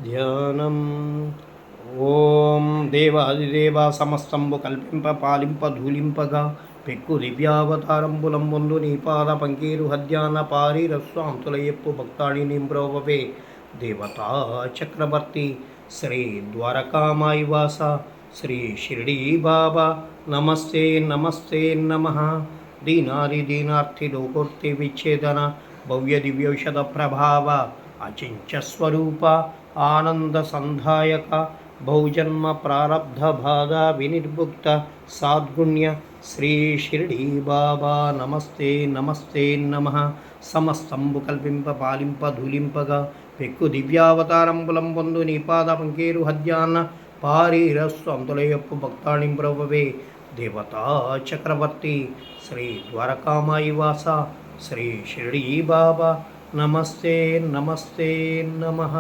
ధ్యానం. ఓం దేవాదిదేవ సమస్తంబు కల్పింప పాలింప ధూలింపగా పెక్కు దివ్యావతారంబులంబొందు నీ పాద పంకీరు హద్యాన పారిరస్వాంతుల ఎప్పు భక్తాడి నింబ్రోవవే దేవతా చక్రవర్తి శ్రీ ద్వారకామాయి వాస శ్రీ షిరిడీ బాబా నమస్తే నమస్తే నమః. దీనాది దీనార్థి లోకోర్తి విచ్ఛేదన భవ్య దివ్యౌషధ ప్రభావ అచించ స్వరూప ఆనంద సంధాయక బహుజన్మ ప్రారబ్ధ బాధ వినిర్ముక్త సాద్గుణ్య శ్రీ షిరిడీ బాబా నమస్తే నమస్తే నమః. సమస్తంబు కల్పింప పాలింప ధూలింపగా పెక్కు దివ్యావతారంబులం పొందు నీ పాద పంకేరు హద్యాన్న పారీరస్వంతులయప్పు భక్తాళింబ్రవవే దేవతా చక్రవర్తి శ్రీ ద్వారకామాయి వాస శ్రీ షిరిడీ బాబా నమస్తే నమస్తే నమః.